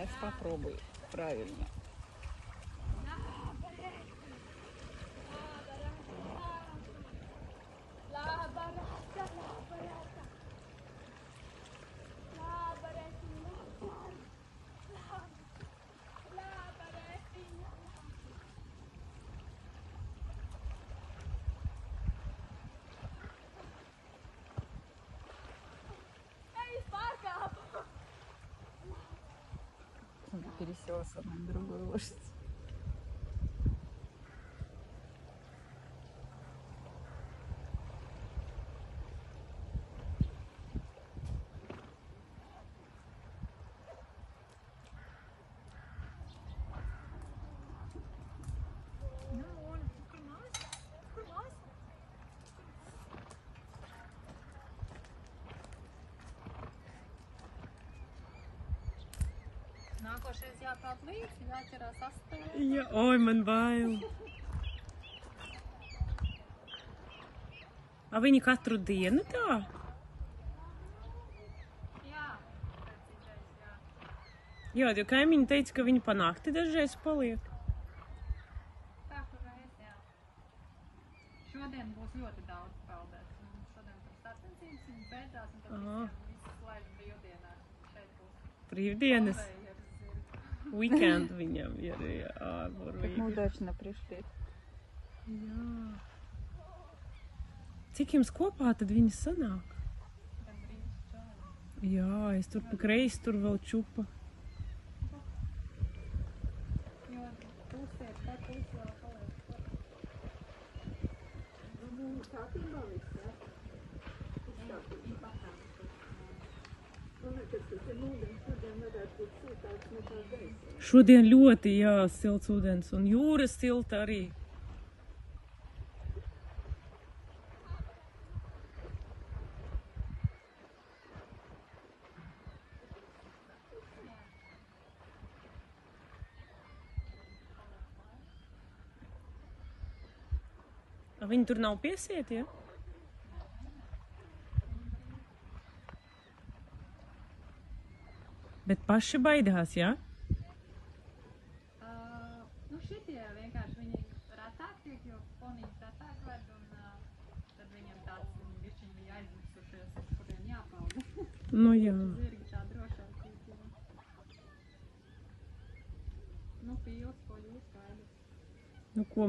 Сейчас попробую. Правильно. Переселся на другую лошадь. Nākošais jāpeld līdzi, jāķerās astē. Ja, oi, man bail. A viņi katru dienu tā? Jā, citreiz, jā. Jā, jo kaimiņi teica, ka viņi pa nakti dažreiz paliek. Tā, kur reiz, jā. Šodien būs ļoti daudz peldēts. Šodien tur sacensības viņi beidzās, un tad visi slēdz brīvdienā. Šeit būs Brīvdienas. konvejeris ir. Weekend viņam ir, jā, Так burvīgi. мы удачно пришли. Jā. Cik jums kopā tad viņi sanāk? Gan brīvs čāli. Jā, es tur pa kreisi tur vēl čupa. Jo pusiet, tā pusi vēl paliek. Kārtībā viss, jā? Man liekas, ka tie ūdens šodien varētu būt siltāks nekā gaisa. Šodien ļoti, jā, silts ūdens un jūra silta arī. A viņi tur nav piesieti, ja? Bet paši baidās, jā? Nu šitie vienkārši viņi retāk tiek, jo ponīši retāk ved, un tad viņiem tāds bišķiņi bija aizmirsušies, uz kuriem jāpauda. Nu jā. Zirgi tā drošāk tiek, jā. Nu, pīles, ko jūs skaidrs. Nu ko,